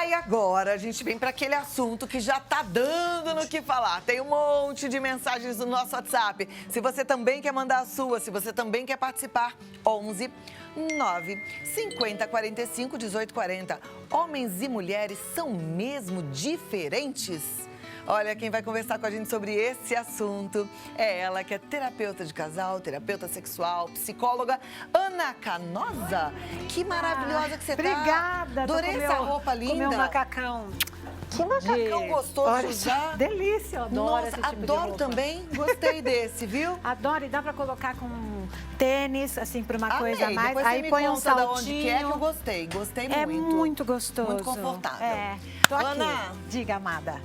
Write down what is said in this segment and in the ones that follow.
Aí agora a gente vem para aquele assunto que já tá dando no que falar. Tem um monte de mensagens no nosso WhatsApp. Se você também quer mandar a sua, se você também quer participar, 11 9 50 45 18 40. Homens e mulheres são mesmo diferentes? Olha, quem vai conversar com a gente sobre esse assunto é ela, que é terapeuta de casal, terapeuta sexual, psicóloga, Ana Canosa. Que maravilhosa que você Obrigada. tá. Adorei essa roupa linda. Comer um macacão. Que macacão gostoso Olha, de usar. Delícia, eu adoro. Nossa, esse tipo de adoro roupa. também. Gostei desse, viu? Adoro, e dá pra colocar com tênis, assim, pra uma coisa a mais. Depois Aí você me põe um conta de saltinho. onde que é que eu gostei. Gostei muito. É muito gostoso. Muito confortável. É. Tô aqui. Ana. Diga, amada.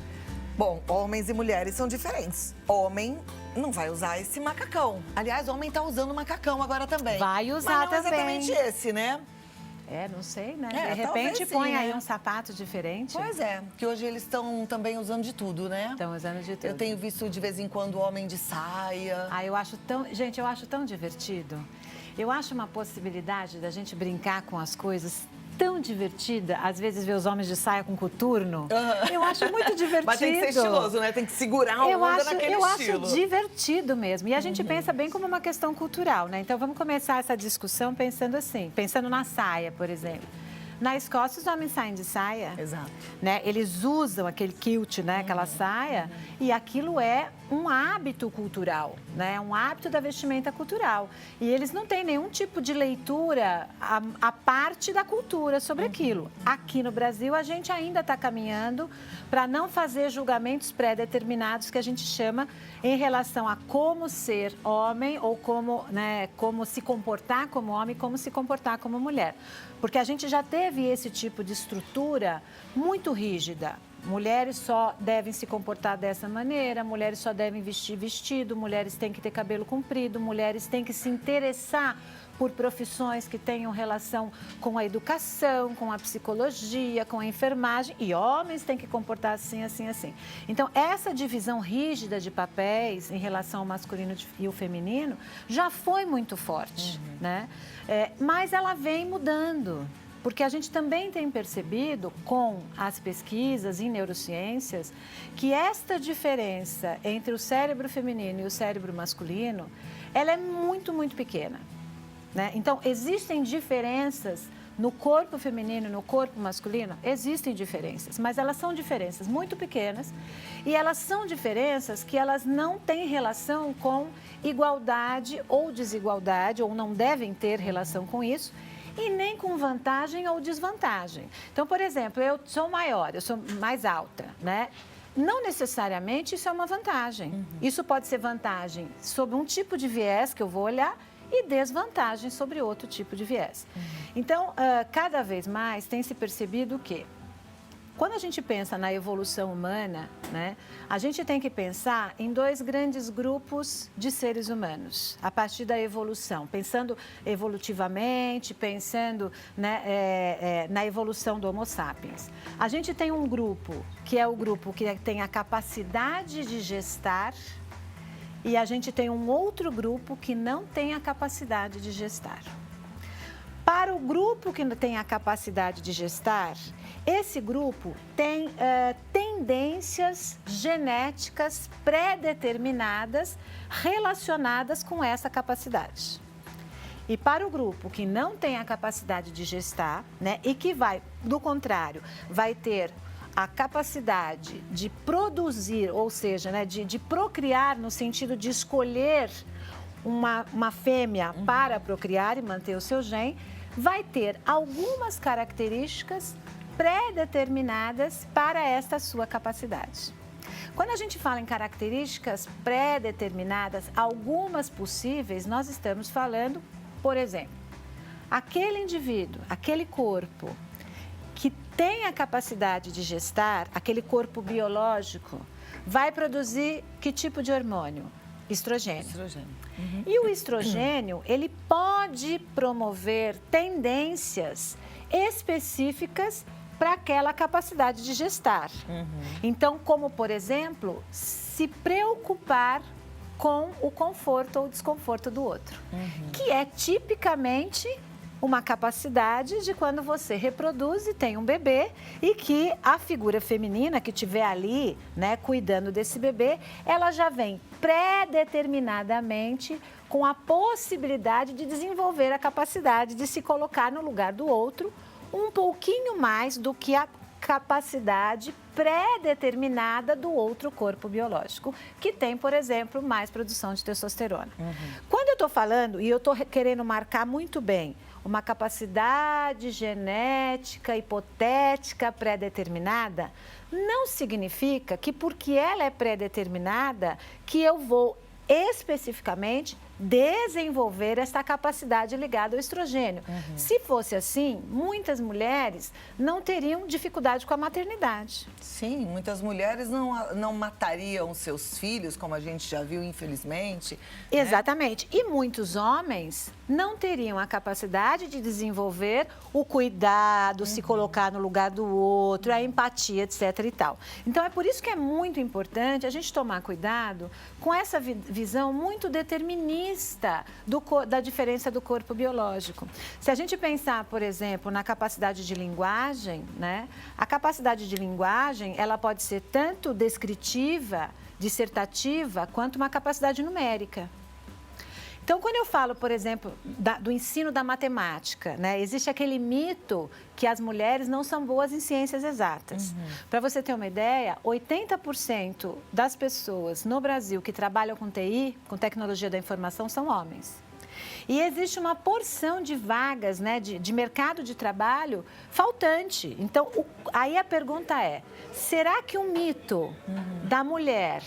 Bom, homens e mulheres são diferentes. Homem não vai usar esse macacão. Aliás, homem tá usando macacão agora também. Vai usar Mas não também. exatamente esse, né? É, não sei, né? É, De talvez repente sim, põe né? aí um sapato diferente. Pois é, que hoje eles estão também usando de tudo, né? Estão usando de tudo. Eu tenho visto de vez em quando homem de saia. Ah, eu acho tão... Gente, eu acho tão divertido. Eu acho uma possibilidade da gente brincar com as coisas tão divertida. Às vezes ver os homens de saia com coturno. Eu acho muito divertido. Mas tem que ser estiloso, né? Tem que segurar a onda naquele estilo. Eu acho divertido mesmo. E a gente pensa bem como uma questão cultural, né? Então vamos começar essa discussão pensando assim, pensando na saia, por exemplo. Na Escócia, os homens saem de saia. Exato. Né? Eles usam aquele kilt, né? Aquela saia. E aquilo é um hábito cultural, né? Um hábito da vestimenta cultural. E eles não têm nenhum tipo de leitura a parte da cultura sobre aquilo. Aqui no Brasil, a gente ainda está caminhando para não fazer julgamentos pré-determinados que a gente chama em relação a como ser homem ou como, né, como se comportar como homem, como se comportar como mulher. Porque a gente já teve esse tipo de estrutura muito rígida. Mulheres só devem se comportar dessa maneira, mulheres só devem vestir vestido, mulheres têm que ter cabelo comprido, mulheres têm que se interessar por profissões que tenham relação com a educação, com a psicologia, com a enfermagem, e homens têm que comportar assim, assim, assim. Então, essa divisão rígida de papéis em relação ao masculino e o feminino já foi muito forte, né? Mas ela vem mudando. Porque a gente também tem percebido, com as pesquisas em neurociências, que esta diferença entre o cérebro feminino e o cérebro masculino, ela é muito, muito pequena, né? Então, existem diferenças no corpo feminino e no corpo masculino? Existem diferenças, mas elas são diferenças muito pequenas e elas são diferenças que elas não têm relação com igualdade ou desigualdade, ou não devem ter relação com isso, e nem com vantagem ou desvantagem. Então, por exemplo, eu sou maior, eu sou mais alta, né? Não necessariamente isso é uma vantagem. Isso pode ser vantagem sobre um tipo de viés que eu vou olhar e desvantagem sobre outro tipo de viés. Então, cada vez mais tem se percebido que quando a gente pensa na evolução humana, né, a gente tem que pensar em dois grandes grupos de seres humanos, a partir da evolução, pensando evolutivamente, pensando, né, na evolução do Homo sapiens. A gente tem um grupo, que é o grupo que tem a capacidade de gestar, e a gente tem um outro grupo que não tem a capacidade de gestar. Para o grupo que tem a capacidade de gestar, esse grupo tem tendências genéticas pré-determinadas relacionadas com essa capacidade. E para o grupo que não tem a capacidade de gestar, né, e que vai, do contrário, vai ter a capacidade de produzir, ou seja, né, de procriar no sentido de escolher uma fêmea para procriar e manter o seu gene, vai ter algumas características pré-determinadas para esta sua capacidade. Quando a gente fala em características pré-determinadas, algumas possíveis, nós estamos falando, por exemplo, aquele indivíduo, aquele corpo que tem a capacidade de gestar, aquele corpo biológico, vai produzir que tipo de hormônio? Estrogênio. E o estrogênio, ele pode promover tendências específicas para aquela capacidade de gestar. Então, como, por exemplo, se preocupar com o conforto ou desconforto do outro, que é tipicamente uma capacidade de quando você reproduz e tem um bebê e que a figura feminina que estiver ali, né, cuidando desse bebê, ela já vem pré-determinadamente com a possibilidade de desenvolver a capacidade de se colocar no lugar do outro um pouquinho mais do que a capacidade pré-determinada do outro corpo biológico, que tem, por exemplo, mais produção de testosterona. Quando eu estou falando, e eu estou querendo marcar muito bem, uma capacidade genética, hipotética, pré-determinada, não significa que porque ela é pré-determinada, que eu vou especificamente desenvolver essa capacidade ligada ao estrogênio. Se fosse assim, muitas mulheres não teriam dificuldade com a maternidade. Sim, muitas mulheres não matariam seus filhos, como a gente já viu, infelizmente. Exatamente. E muitos homens não teriam a capacidade de desenvolver o cuidado, se colocar no lugar do outro, a empatia, etc. e tal. Então, é por isso que é muito importante a gente tomar cuidado com essa visão muito determinista da diferença do corpo biológico. Se a gente pensar, por exemplo, na capacidade de linguagem, né? A capacidade de linguagem, ela pode ser tanto descritiva, dissertativa, quanto uma capacidade numérica. Então, quando eu falo, por exemplo, do ensino da matemática, né? Existe aquele mito que as mulheres não são boas em ciências exatas. Para você ter uma ideia, 80% das pessoas no Brasil que trabalham com TI, com tecnologia da informação, são homens. E existe uma porção de vagas, né, de mercado de trabalho faltante. Então, aí a pergunta é, será que o mito da mulher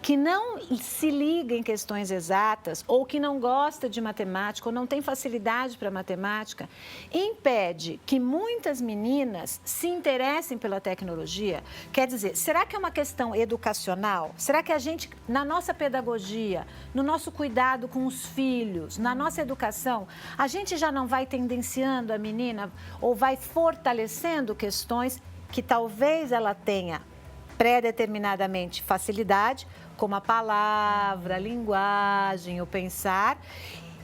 que não se liga em questões exatas ou que não gosta de matemática ou não tem facilidade para matemática impede que muitas meninas se interessem pela tecnologia? Quer dizer, será que é uma questão educacional? Será que a gente, na nossa pedagogia, no nosso cuidado com os filhos, na nossa educação, a gente já não vai tendenciando a menina ou vai fortalecendo questões que talvez ela tenha pré-determinadamente facilidade, como a palavra, a linguagem, o pensar,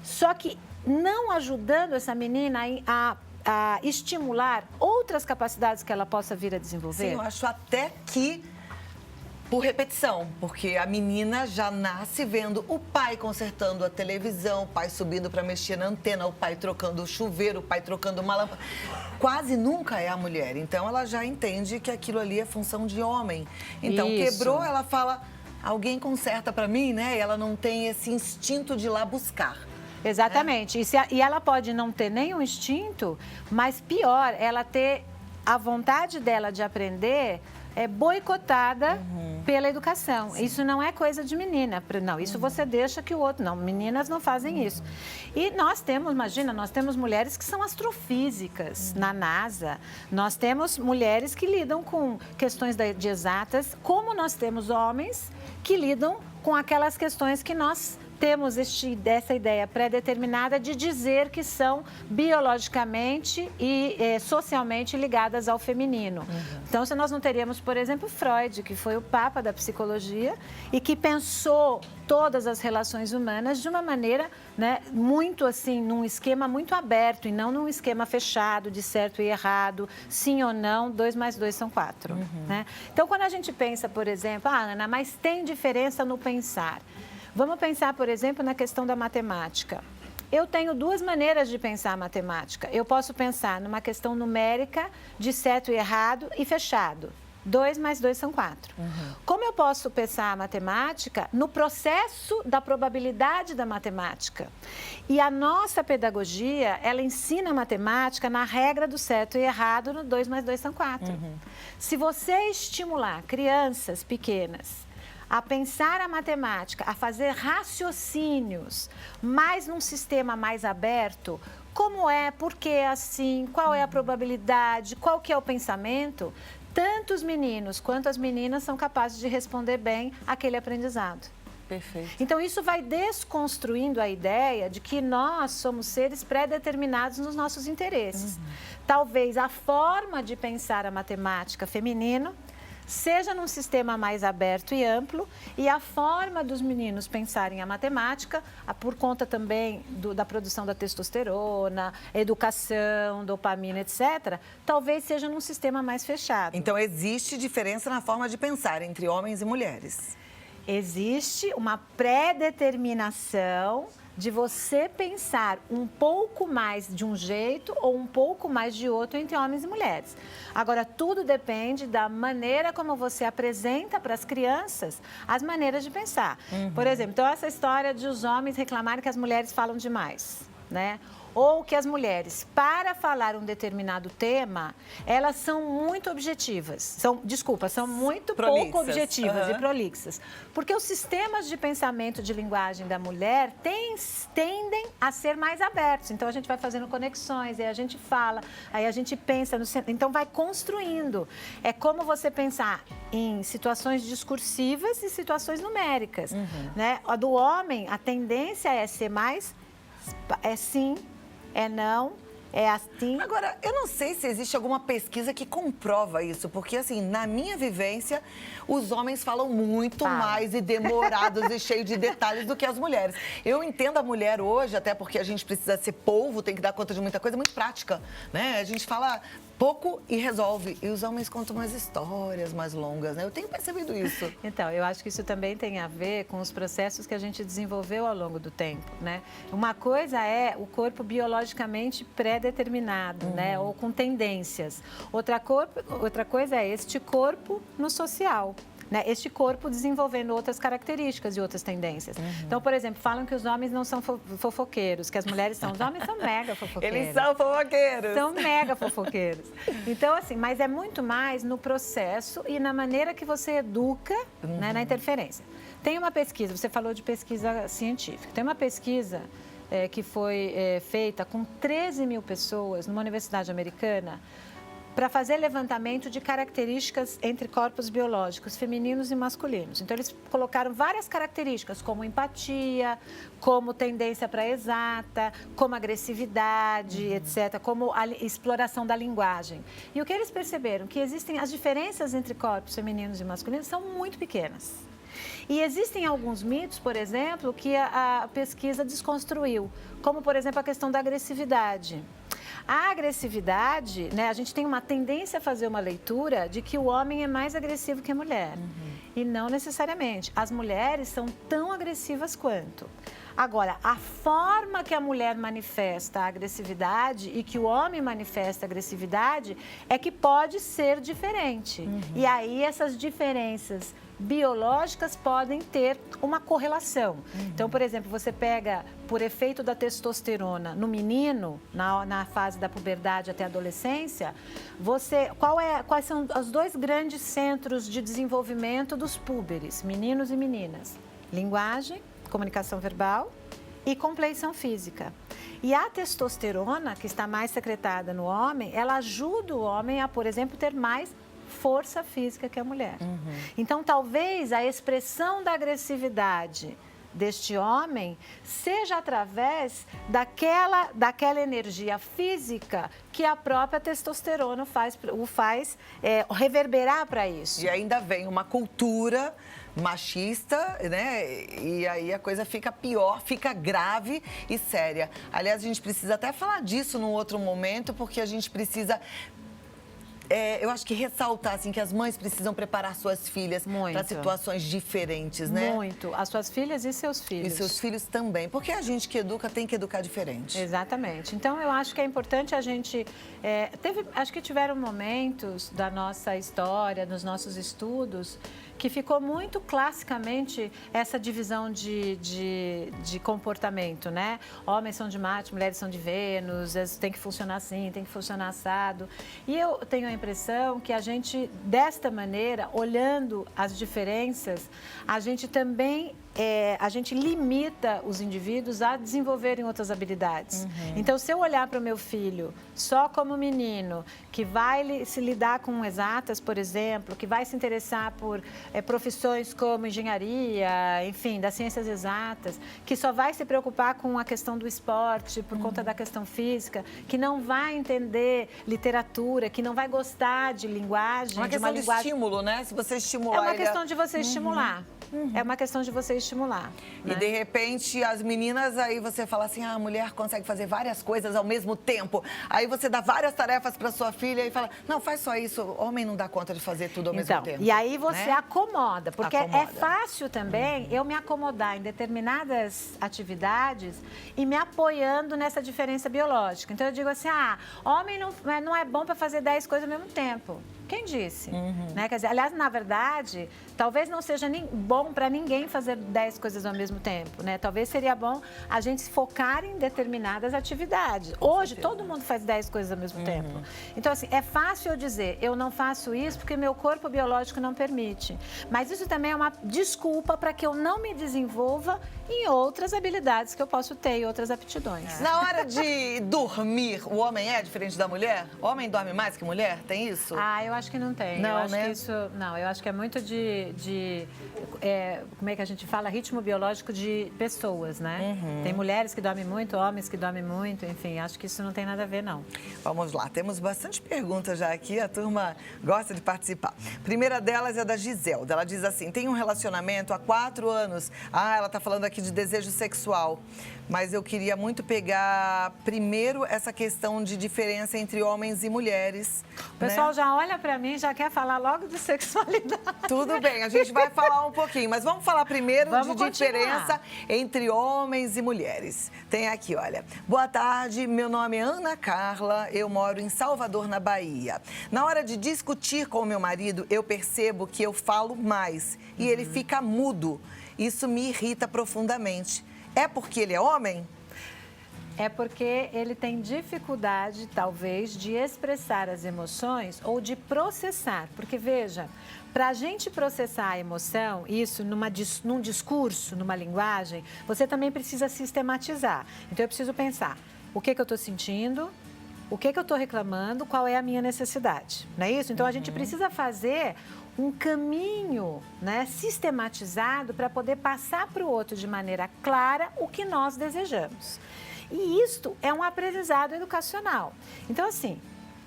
só que não ajudando essa menina a estimular outras capacidades que ela possa vir a desenvolver? Sim, eu acho até que por repetição, porque a menina já nasce vendo o pai consertando a televisão, o pai subindo para mexer na antena, o pai trocando o chuveiro, o pai trocando uma lâmpada. Quase nunca é a mulher. Então, ela já entende que aquilo ali é função de homem. Então, Isso. quebrou, ela fala, alguém conserta para mim, né? E ela não tem esse instinto de ir lá buscar. Exatamente. E ela pode não ter nenhum instinto, mas pior, ela ter a vontade dela de aprender boicotada pela educação. Sim. Isso não é coisa de menina. Não, isso você deixa que o outro... Não, meninas não fazem isso. E nós temos, imagina, nós temos mulheres que são astrofísicas na NASA. Nós temos mulheres que lidam com questões de exatas, como nós temos homens que lidam com aquelas questões que nós temos essa ideia pré-determinada de dizer que são biologicamente e socialmente ligadas ao feminino. Então, se nós não teríamos, por exemplo, Freud, que foi o papa da psicologia e que pensou todas as relações humanas de uma maneira, né, muito assim, num esquema muito aberto e não num esquema fechado de certo e errado, sim ou não, 2 mais 2 são 4. Né? Então, quando a gente pensa, por exemplo, Ana, mas tem diferença no pensar. Vamos pensar, por exemplo, na questão da matemática. Eu tenho 2 maneiras de pensar a matemática. Eu posso pensar numa questão numérica de certo e errado e fechado. 2 mais 2 são 4. Como eu posso pensar a matemática no processo da probabilidade da matemática? E a nossa pedagogia, ela ensina a matemática na regra do certo e errado no 2 mais 2 são 4. Se você estimular crianças pequenas a pensar a matemática, a fazer raciocínios, mas num sistema mais aberto, como é, por que assim, qual é a probabilidade, qual que é o pensamento, tanto os meninos quanto as meninas são capazes de responder bem aquele aprendizado. Perfeito. Então, isso vai desconstruindo a ideia de que nós somos seres pré-determinados nos nossos interesses. Talvez a forma de pensar a matemática feminino seja num sistema mais aberto e amplo, e a forma dos meninos pensarem a matemática, por conta também da produção da testosterona, educação, dopamina, etc., talvez seja num sistema mais fechado. Então, existe diferença na forma de pensar entre homens e mulheres? Existe uma pré-determinação de você pensar um pouco mais de um jeito ou um pouco mais de outro entre homens e mulheres. Agora, tudo depende da maneira como você apresenta para as crianças as maneiras de pensar. Por exemplo, então essa história de os homens reclamarem que as mulheres falam demais, né? Ou que as mulheres, para falar um determinado tema, elas são muito objetivas. São muito pouco objetivas e prolixas. Porque os sistemas de pensamento, de linguagem da mulher tendem a ser mais abertos. Então, a gente vai fazendo conexões, aí a gente fala, aí a gente pensa no centro. Então, vai construindo. É como você pensar em situações discursivas e situações numéricas. Né? A do homem, a tendência é ser mais... É sim, é não, é assim. Agora, eu não sei se existe alguma pesquisa que comprova isso, porque, assim, na minha vivência, os homens falam muito mais e demorados e cheios de detalhes do que as mulheres. Eu entendo a mulher hoje, até porque a gente precisa ser polvo, tem que dar conta de muita coisa, muito prática, né? A gente fala pouco e resolve. E os homens contam umas histórias mais longas, né? Eu tenho percebido isso. Então, eu acho que isso também tem a ver com os processos que a gente desenvolveu ao longo do tempo, né? Uma coisa é o corpo biologicamente pré-determinado, né? Ou com tendências. Outra coisa é este corpo no social. Né, este corpo desenvolvendo outras características e outras tendências. Então, por exemplo, falam que os homens não são fofoqueiros, que as mulheres são. Os homens são mega fofoqueiros. Eles são fofoqueiros. São mega fofoqueiros. Então, assim, mas é muito mais no processo e na maneira que você educa, né, na interferência. Tem uma pesquisa, você falou de pesquisa científica, tem uma pesquisa que foi feita com 13 mil pessoas numa universidade americana, para fazer levantamento de características entre corpos biológicos femininos e masculinos. Então, eles colocaram várias características, como empatia, como tendência para exata, como agressividade, etc., como a exploração da linguagem. E o que eles perceberam? Que existem as diferenças entre corpos femininos e masculinos são muito pequenas. E existem alguns mitos, por exemplo, que a pesquisa desconstruiu, como, por exemplo, a questão da agressividade. A agressividade, né, a gente tem uma tendência a fazer uma leitura de que o homem é mais agressivo que a mulher. E não necessariamente. As mulheres são tão agressivas quanto. Agora, a forma que a mulher manifesta a agressividade e que o homem manifesta a agressividade é que pode ser diferente. E aí essas diferenças biológicas podem ter uma correlação. Então, por exemplo, você pega, por efeito da testosterona no menino, na fase da puberdade até a adolescência, quais são os dois grandes centros de desenvolvimento dos púberes, meninos e meninas? Linguagem, comunicação verbal e compleição física. E a testosterona, que está mais secretada no homem, ela ajuda o homem a, por exemplo, ter mais força física que a mulher. Então, talvez a expressão da agressividade deste homem seja através daquela energia física que a própria testosterona o faz reverberar para isso. E ainda vem uma cultura machista, né? E aí a coisa fica pior, fica grave e séria. Aliás, a gente precisa até falar disso num outro momento, porque a gente precisa... eu acho que ressaltar, assim, que as mães precisam preparar suas filhas para situações diferentes, né? Muito. As suas filhas e seus filhos. E seus filhos também. Porque a gente que educa tem que educar diferente. Exatamente. Então, eu acho que é importante a gente... acho que tiveram momentos da nossa história, nos nossos estudos, que ficou muito classicamente essa divisão de comportamento, né? Homens são de Marte, mulheres são de Vênus, tem que funcionar assim, tem que funcionar assado. E eu tenho a impressão que a gente, desta maneira, olhando as diferenças, a gente também a gente limita os indivíduos a desenvolverem outras habilidades. Então, se eu olhar para o meu filho só como menino, que vai se lidar com exatas, por exemplo, que vai se interessar por profissões como engenharia, enfim, das ciências exatas, que só vai se preocupar com a questão do esporte por conta da questão física, que não vai entender literatura, que não vai gostar gostar de linguagem, Uma de uma questão de linguagem... estímulo, né? Se você estimular... É uma ele a- questão de você estimular. É uma questão de você estimular. E né? de repente, as meninas, aí você fala assim, a mulher consegue fazer várias coisas ao mesmo tempo. Aí você dá várias tarefas para sua filha e fala, não, faz só isso, homem não dá conta de fazer tudo ao mesmo tempo. E aí você né? acomoda, porque é Acomoda. fácil também eu me acomodar em determinadas atividades e me apoiando nessa diferença biológica. Então eu digo assim, homem não é bom para fazer 10 coisas ao mesmo tempo. Quem disse? Né? Quer dizer, aliás, na verdade, talvez não seja bom para ninguém fazer 10 coisas ao mesmo tempo, né? Talvez seria bom a gente se focar em determinadas atividades. Hoje, todo mundo faz 10 coisas ao mesmo tempo. Então, assim, é fácil eu dizer, eu não faço isso porque meu corpo biológico não permite. Mas isso também é uma desculpa para que eu não me desenvolva em outras habilidades que eu posso ter e outras aptidões. Na hora de dormir, o homem é diferente da mulher? O homem dorme mais que mulher? Tem isso? Eu acho que não tem. Não, eu acho né? que isso. Não, eu acho que é muito como é que a gente fala? Ritmo biológico de pessoas, né? Tem mulheres que dormem muito, homens que dormem muito, enfim, acho que isso não tem nada a ver, não. Vamos lá, temos bastante perguntas já aqui, a turma gosta de participar. Primeira delas é da Giselda, ela diz assim, tem um relacionamento há 4 anos. Ela está falando aqui de desejo sexual, mas eu queria muito pegar primeiro essa questão de diferença entre homens e mulheres. O pessoal já olha pra mim, já quer falar logo de sexualidade. Tudo bem, a gente vai falar um pouquinho, mas vamos falar primeiro Vamos de diferença continuar. entre homens e mulheres. Tem aqui, olha. Boa tarde, meu nome é Ana Carla, eu moro em Salvador, na Bahia. Na hora de discutir com o meu marido, eu percebo que eu falo mais e ele fica mudo. Isso me irrita profundamente. É porque ele é homem? É porque ele tem dificuldade, talvez, de expressar as emoções ou de processar. Porque, veja, para a gente processar a emoção, isso num discurso, numa linguagem, você também precisa sistematizar. Então, eu preciso pensar, o que eu estou sentindo, o que eu estou reclamando, qual é a minha necessidade, não é isso? Então, a gente precisa fazer um caminho, né, sistematizado para poder passar para o outro de maneira clara o que nós desejamos. E isto é um aprendizado educacional. Então, assim,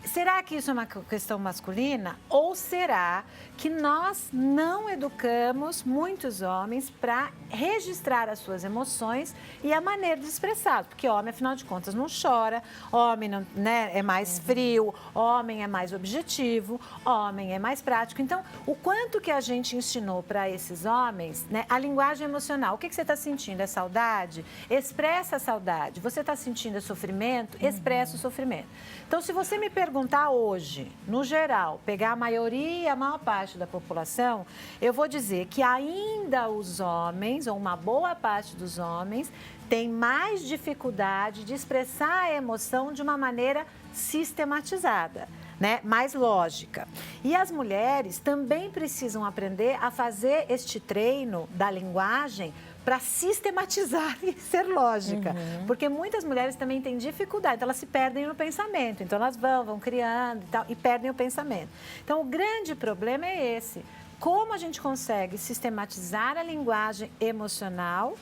será que isso é uma questão masculina? Ou será que nós não educamos muitos homens para registrar as suas emoções e a maneira de expressá-las? Porque homem, afinal de contas, não chora, homem não, né, é mais frio, homem é mais objetivo, homem é mais prático. Então, o quanto que a gente ensinou para esses homens, né, a linguagem emocional. O que você está sentindo? É saudade? Expressa a saudade. Você está sentindo sofrimento? Expressa o sofrimento. Então, se você me perguntar hoje, no geral, pegar a maioria, a maior parte da população, eu vou dizer que ainda os homens, ou uma boa parte dos homens, tem mais dificuldade de expressar a emoção de uma maneira sistematizada, né? Mais lógica. E as mulheres também precisam aprender a fazer este treino da linguagem para sistematizar e ser lógica. Porque muitas mulheres também têm dificuldade, elas se perdem no pensamento. Então, elas vão criando e tal, e perdem o pensamento. Então, o grande problema é esse. Como a gente consegue sistematizar a linguagem emocional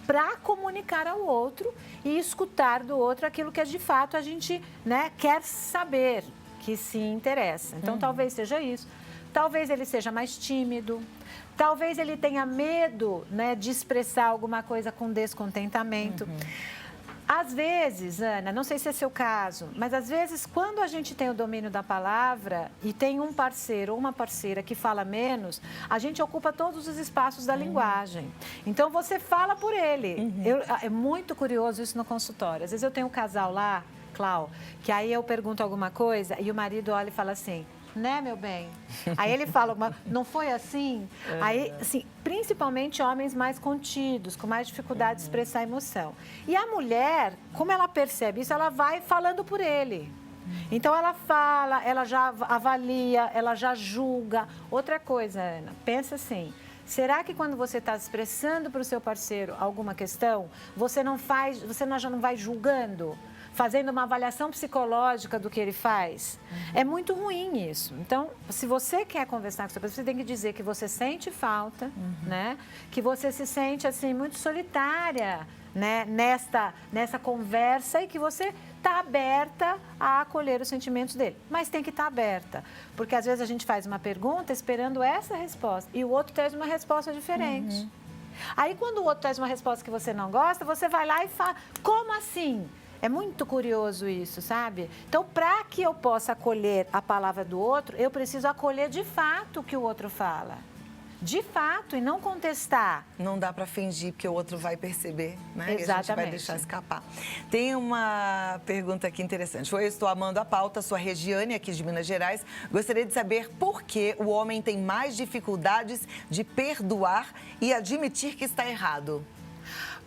para comunicar ao outro e escutar do outro aquilo que de fato a gente, né, quer saber, que se interessa. Então, talvez seja isso. Talvez ele seja mais tímido. Talvez ele tenha medo, né, de expressar alguma coisa com descontentamento. Às vezes, Ana, não sei se é seu caso, mas às vezes quando a gente tem o domínio da palavra e tem um parceiro ou uma parceira que fala menos, a gente ocupa todos os espaços da linguagem. Então, você fala por ele. É muito curioso isso no consultório. Às vezes eu tenho um casal lá, Clau, que aí eu pergunto alguma coisa e o marido olha e fala assim... Né, meu bem? Aí ele fala, não foi assim? Aí, assim, principalmente homens mais contidos, com mais dificuldade de expressar emoção. E a mulher, como ela percebe isso, ela vai falando por ele. Então, ela fala, ela já avalia, ela já julga. Outra coisa, Ana, pensa assim... Será que quando você está expressando para o seu parceiro alguma questão, você já não vai julgando? Fazendo uma avaliação psicológica do que ele faz. É muito ruim isso. Então, se você quer conversar com seu parceiro, você tem que dizer que você sente falta, né? Que você se sente, assim, muito solitária né, nessa conversa e que você está aberta a acolher os sentimentos dele. Mas tem que estar aberta, porque às vezes a gente faz uma pergunta esperando essa resposta e o outro traz uma resposta diferente. Aí quando o outro traz uma resposta que você não gosta, você vai lá e fala, como assim? É muito curioso isso, sabe? Então, para que eu possa acolher a palavra do outro, eu preciso acolher de fato o que o outro fala. De fato, e não contestar. Não dá para fingir, porque o outro vai perceber, né? Exatamente. E a gente vai deixar escapar. Tem uma pergunta aqui interessante. Oi, eu estou amando a pauta, sou a Regiane, aqui de Minas Gerais. Gostaria de saber por que o homem tem mais dificuldades de perdoar e admitir que está errado.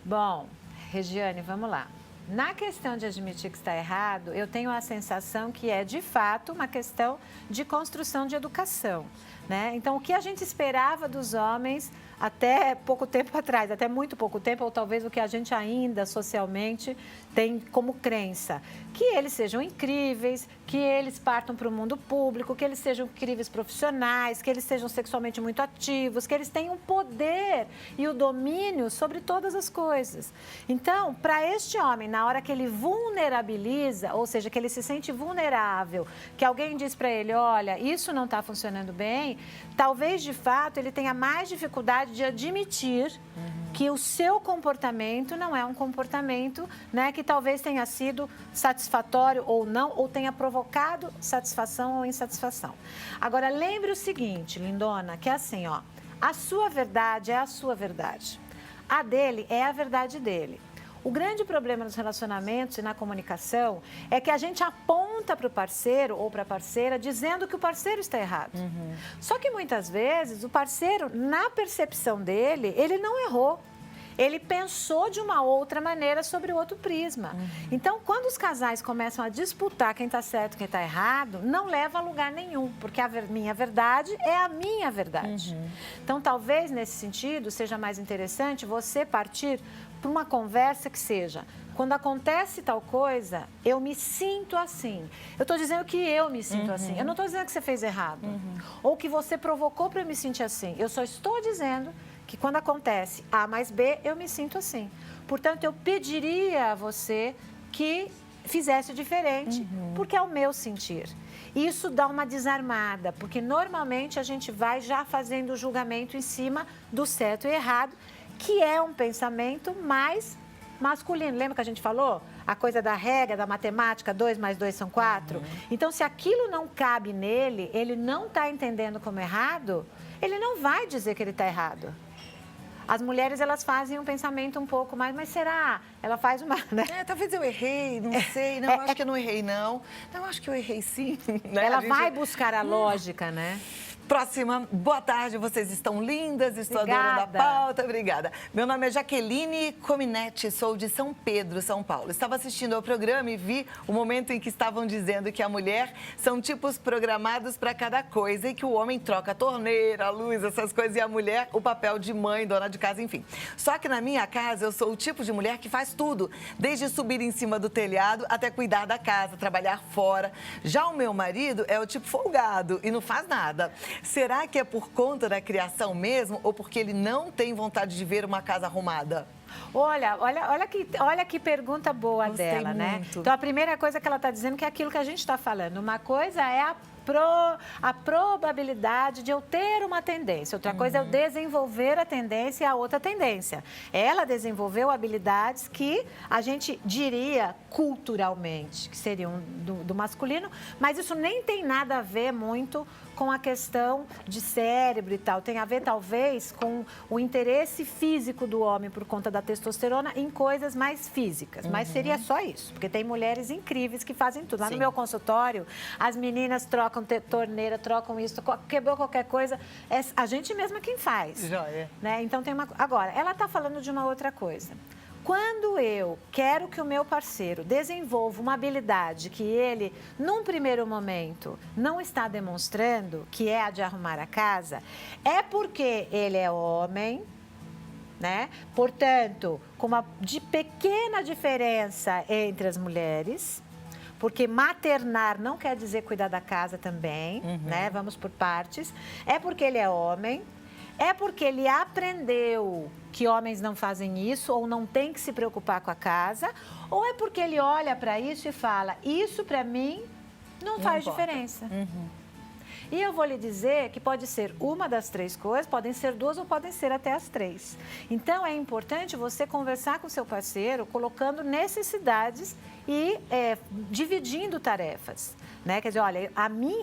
Bom, Regiane, vamos lá. Na questão de admitir que está errado, eu tenho a sensação que é, de fato, uma questão de construção de educação, né? Então, o que a gente esperava dos homens até pouco tempo atrás, até muito pouco tempo, ou talvez o que a gente ainda socialmente tem como crença, que eles sejam incríveis, que eles partam para o mundo público, que eles sejam incríveis profissionais, que eles sejam sexualmente muito ativos, que eles tenham o poder e o domínio sobre todas as coisas. Então, para este homem, na hora que ele vulnerabiliza, ou seja, que ele se sente vulnerável, que alguém diz para ele, olha, isso não está funcionando bem, talvez, de fato, ele tenha mais dificuldade de admitir que o seu comportamento não é um comportamento, né, que talvez tenha sido satisfatório ou não, ou tenha provocado satisfação ou insatisfação. Agora, lembre o seguinte, lindona, que é assim, ó, a sua verdade é a sua verdade. A dele é a verdade dele. O grande problema nos relacionamentos e na comunicação é que a gente aponta para o parceiro ou para a parceira dizendo que o parceiro está errado. Só que muitas vezes o parceiro, na percepção dele, ele não errou. Ele pensou de uma outra maneira sobre o outro prisma. Então, quando os casais começam a disputar quem está certo e quem está errado, não leva a lugar nenhum, porque a minha verdade é a minha verdade. Então, talvez, nesse sentido, seja mais interessante você partir para uma conversa que seja, quando acontece tal coisa, eu me sinto assim. Eu estou dizendo que eu me sinto assim. Eu não estou dizendo que você fez errado. Ou que você provocou para eu me sentir assim. Eu só estou dizendo que quando acontece A mais B, eu me sinto assim. Portanto, eu pediria a você que fizesse diferente, porque é o meu sentir. Isso dá uma desarmada, porque normalmente a gente vai já fazendo o julgamento em cima do certo e errado, que é um pensamento mais masculino. Lembra que a gente falou? A coisa da regra, da matemática, 2 mais 2 são 4. Então, se aquilo não cabe nele, ele não está entendendo como errado, ele não vai dizer que ele está errado. As mulheres, elas fazem um pensamento um pouco mais, mas será? Ela faz uma, né? Talvez eu errei, não sei. Não, acho que eu não errei, não. Não, acho que eu errei sim. Né? Ela vai buscar a lógica, né? Próxima, boa tarde, vocês estão lindas, estou adorando a pauta, obrigada. Meu nome é Jaqueline Cominetti, sou de São Pedro, São Paulo. Estava assistindo ao programa e vi o momento em que estavam dizendo que a mulher são tipos programados para cada coisa e que o homem troca a torneira, a luz, essas coisas, e a mulher o papel de mãe, dona de casa, enfim. Só que na minha casa eu sou o tipo de mulher que faz tudo, desde subir em cima do telhado até cuidar da casa, trabalhar fora. Já o meu marido é o tipo folgado e não faz nada. Será que é por conta da criação mesmo ou porque ele não tem vontade de ver uma casa arrumada? Olha que pergunta boa dela, né? Então, a primeira coisa que ela está dizendo que é aquilo que a gente está falando. Uma coisa é a probabilidade de eu ter uma tendência. Outra coisa é eu desenvolver a tendência e a outra tendência. Ela desenvolveu habilidades que a gente diria culturalmente, que seriam do masculino, mas isso nem tem nada a ver muito com a questão de cérebro e tal. Tem a ver, talvez, com o interesse físico do homem por conta da testosterona em coisas mais físicas. Mas seria só isso, porque tem mulheres incríveis que fazem tudo. Lá no meu consultório, as meninas trocam torneira, trocam isso, quebrou qualquer coisa, é a gente mesma quem faz. Joia. Né? Então, tem uma... Agora, ela está falando de uma outra coisa. Quando eu quero que o meu parceiro desenvolva uma habilidade que ele, num primeiro momento, não está demonstrando, que é a de arrumar a casa, é porque ele é homem, né? Portanto, com uma pequena diferença entre as mulheres, porque maternar não quer dizer cuidar da casa também, né? Vamos por partes. É porque ele é homem. É porque ele aprendeu que homens não fazem isso ou não tem que se preocupar com a casa, ou é porque ele olha para isso e fala, isso para mim não faz diferença. E eu vou lhe dizer que pode ser uma das três coisas, podem ser duas ou podem ser até as três. Então, é importante você conversar com seu parceiro, colocando necessidades e dividindo tarefas. Né? Quer dizer, olha,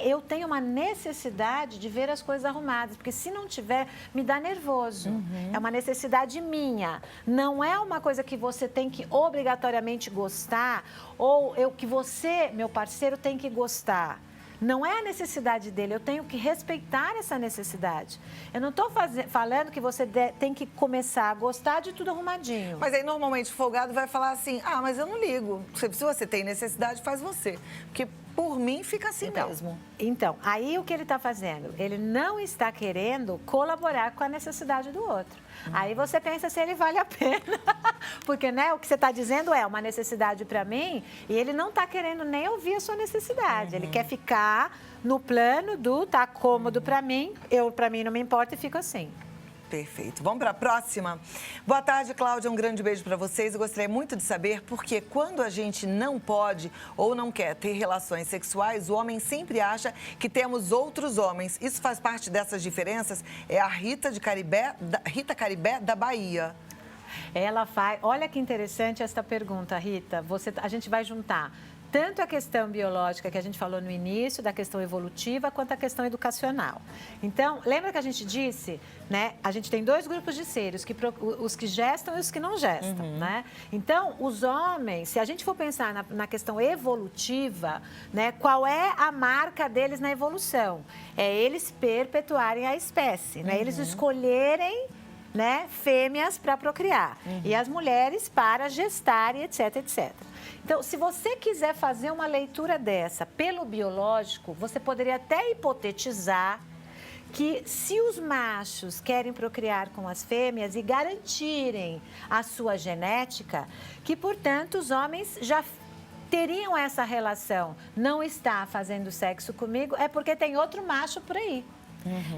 eu tenho uma necessidade de ver as coisas arrumadas, porque se não tiver, me dá nervoso. É uma necessidade minha. Não é uma coisa que você tem que obrigatoriamente gostar ou que você, meu parceiro, tem que gostar. Não é a necessidade dele, eu tenho que respeitar essa necessidade. Eu não estou falando que você tem que começar a gostar de tudo arrumadinho. Mas aí, normalmente, o folgado vai falar assim, mas eu não ligo. Se você tem necessidade, faz você. Porque, por mim, fica assim mesmo. Então, aí o que ele está fazendo? Ele não está querendo colaborar com a necessidade do outro. Aí você pensa se ele vale a pena. Porque, né, o que você está dizendo é uma necessidade para mim e ele não está querendo nem ouvir a sua necessidade. Ele quer ficar no plano do tá cômodo para mim não me importa e fico assim. Perfeito. Vamos para a próxima? Boa tarde, Cláudia. Um grande beijo para vocês. Eu gostaria muito de saber porque quando a gente não pode ou não quer ter relações sexuais, o homem sempre acha que temos outros homens. Isso faz parte dessas diferenças? É a Rita Caribé, da Bahia. Ela faz... Olha que interessante esta pergunta, Rita. A gente vai juntar tanto a questão biológica que a gente falou no início, da questão evolutiva, quanto a questão educacional. Então, lembra que a gente disse, né? A gente tem dois grupos de seres, os que gestam e os que não gestam, né? Então, os homens, se a gente for pensar na questão evolutiva, né? Qual é a marca deles na evolução? É eles perpetuarem a espécie, né? Eles escolherem, né, fêmeas para procriar e as mulheres para gestar e etc, etc. Então, se você quiser fazer uma leitura dessa pelo biológico, você poderia até hipotetizar que se os machos querem procriar com as fêmeas e garantirem a sua genética, que, portanto, os homens já teriam essa relação. Não está fazendo sexo comigo, é porque tem outro macho por aí.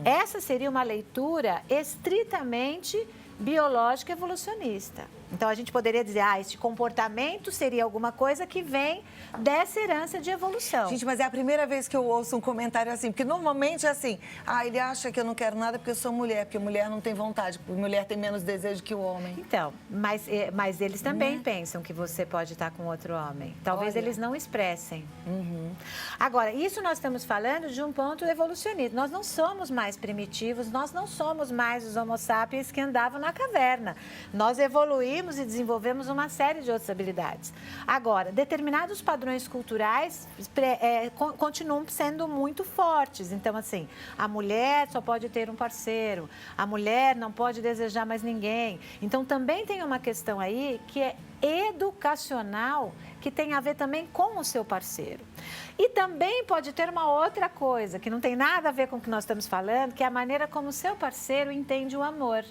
Essa seria uma leitura estritamente biológica evolucionista. Então, a gente poderia dizer, esse comportamento seria alguma coisa que vem dessa herança de evolução. Gente, mas é a primeira vez que eu ouço um comentário assim, porque normalmente é assim, ele acha que eu não quero nada porque eu sou mulher, porque mulher não tem vontade, porque mulher tem menos desejo que o homem. Então, mas eles também pensam que você pode estar com outro homem. Talvez eles não expressem. Agora, isso nós estamos falando de um ponto evolucionista. Nós não somos mais primitivos, nós não somos mais os homo sapiens que andavam na caverna. Nós evoluímos e desenvolvemos uma série de outras habilidades. Agora, determinados padrões culturais continuam sendo muito fortes. Então, assim, a mulher só pode ter um parceiro, a mulher não pode desejar mais ninguém. Então, também tem uma questão aí que é educacional, que tem a ver também com o seu parceiro. E também pode ter uma outra coisa, que não tem nada a ver com o que nós estamos falando, que é a maneira como o seu parceiro entende o amor.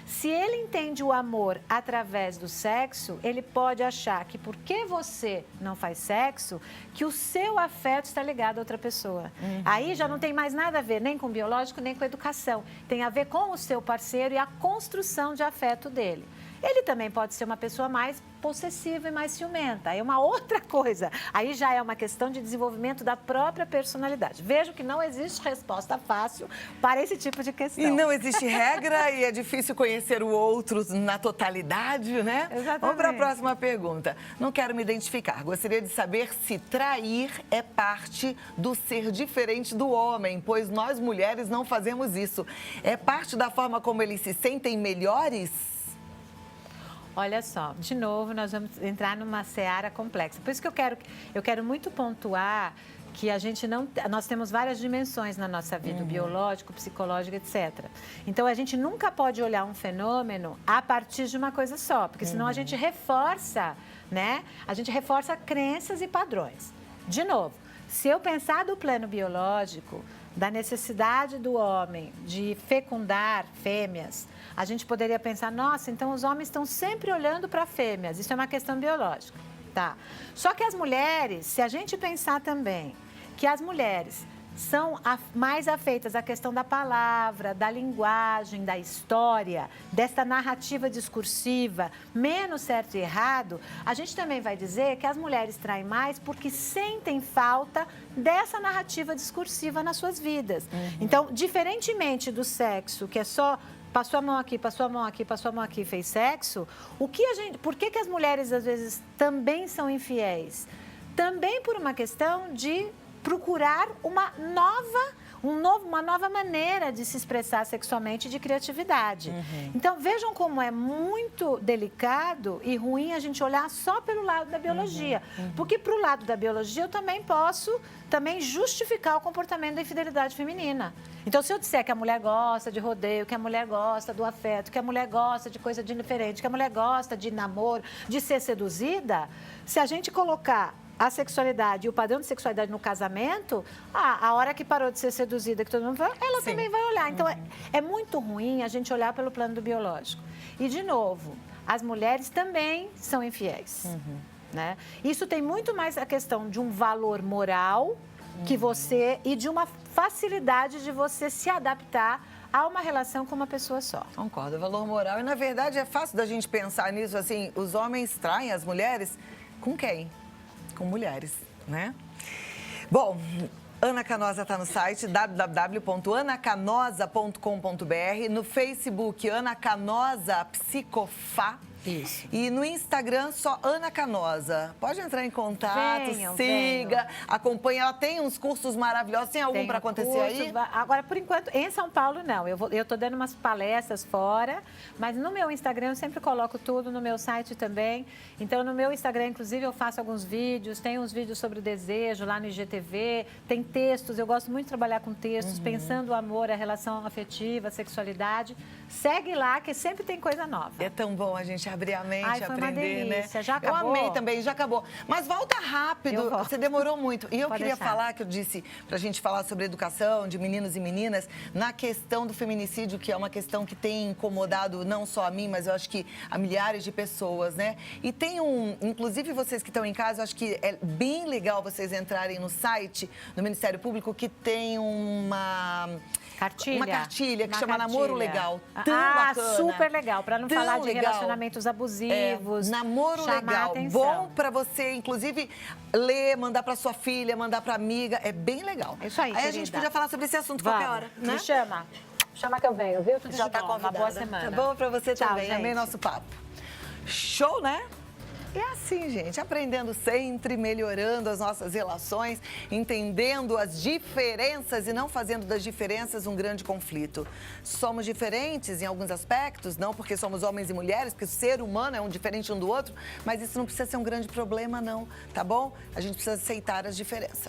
Se ele entende o amor através do sexo, ele pode achar que porque você não faz sexo, que o seu afeto está ligado a outra pessoa. Aí já não tem mais nada a ver nem com o biológico, nem com a educação. Tem a ver com o seu parceiro e a construção de afeto dele. Ele também pode ser uma pessoa mais possessiva e mais ciumenta. É uma outra coisa. Aí já é uma questão de desenvolvimento da própria personalidade. Vejo que não existe resposta fácil para esse tipo de questão. E não existe regra e é difícil conhecer o outro na totalidade, né? Exatamente. Vamos para a próxima pergunta. Não quero me identificar. Gostaria de saber se trair é parte do ser diferente do homem, pois nós mulheres não fazemos isso. É parte da forma como eles se sentem melhores? Olha só, de novo, nós vamos entrar numa seara complexa. Por isso que eu quero muito pontuar que nós temos várias dimensões na nossa vida, biológico, psicológico, etc. Então, a gente nunca pode olhar um fenômeno a partir de uma coisa só, porque senão a gente reforça, né? A gente reforça crenças e padrões. De novo, se eu pensar do plano biológico, da necessidade do homem de fecundar fêmeas, a gente poderia pensar, nossa, então os homens estão sempre olhando para fêmeas. Isso é uma questão biológica, tá? Só que as mulheres, se a gente pensar também que as mulheres são mais afeitas à questão da palavra, da linguagem, da história, desta narrativa discursiva, menos certo e errado, a gente também vai dizer que as mulheres traem mais porque sentem falta dessa narrativa discursiva nas suas vidas. Então, diferentemente do sexo, que é só passou a mão aqui, passou a mão aqui, passou a mão aqui, fez sexo, por que as mulheres às vezes também são infiéis? Também por uma questão de procurar uma nova maneira de se expressar sexualmente, de criatividade. Então, vejam como é muito delicado e ruim a gente olhar só pelo lado da biologia. Porque para o lado da biologia eu também posso justificar o comportamento da infidelidade feminina. Então, se eu disser que a mulher gosta de rodeio, que a mulher gosta do afeto, que a mulher gosta de coisa diferente, que a mulher gosta de namoro, de ser seduzida, se a gente colocar a sexualidade e o padrão de sexualidade no casamento, a hora que parou de ser seduzida, que todo mundo vai, ela também vai olhar. Então, é muito ruim a gente olhar pelo plano do biológico. E, de novo, as mulheres também são infiéis. Né? Isso tem muito mais a questão de um valor moral que você e de uma facilidade de você se adaptar a uma relação com uma pessoa só. Concordo, valor moral. E, na verdade, é fácil da gente pensar nisso, assim, os homens traem as mulheres com quem? Com mulheres, né? Bom, Ana Canosa está no site www.anacanosa.com.br, no Facebook Ana Canosa Psicofá. Isso. E no Instagram, só Ana Canosa. Pode entrar em contato, siga, acompanhe. Ela tem uns cursos maravilhosos. Tem algum para acontecer aí? Agora, por enquanto, em São Paulo, não. Eu estou dando umas palestras fora, mas no meu Instagram eu sempre coloco tudo, no meu site também. Então, no meu Instagram, inclusive, eu faço alguns vídeos. Tem uns vídeos sobre o desejo lá no IGTV. Tem textos. Eu gosto muito de trabalhar com textos, pensando o amor, a relação afetiva, a sexualidade. Segue lá, que sempre tem coisa nova. É tão bom a gente abrir a mente, foi aprender, uma delícia. né? Já acabou? Eu amei também, já acabou. Mas volta rápido, você demorou muito. E eu Pode queria deixar. falar, que eu disse pra gente falar sobre educação de meninos e meninas, na questão do feminicídio, que é uma questão que tem incomodado não só a mim, mas eu acho que a milhares de pessoas, né? E tem inclusive vocês que estão em casa, eu acho que é bem legal vocês entrarem no site do Ministério Público, que tem uma cartilha que chama Namoro Legal. Tão bacana. Super legal, para não falar de legal. relacionamentos abusivos. Namoro legal. Bom para você, inclusive, ler, mandar para sua filha, mandar para amiga. É bem legal. É isso aí, a gente podia falar sobre esse assunto qualquer hora, né? Me chama. Chama que eu venho, viu? Tudo Já de tá bom. convidada. Uma boa semana. Tá bom para você Tchau, também. gente. Amei nosso papo. Show, né? É assim, gente, aprendendo sempre, melhorando as nossas relações, entendendo as diferenças e não fazendo das diferenças um grande conflito. Somos diferentes em alguns aspectos, não porque somos homens e mulheres, porque o ser humano é um diferente um do outro, mas isso não precisa ser um grande problema, não, tá bom? A gente precisa aceitar as diferenças.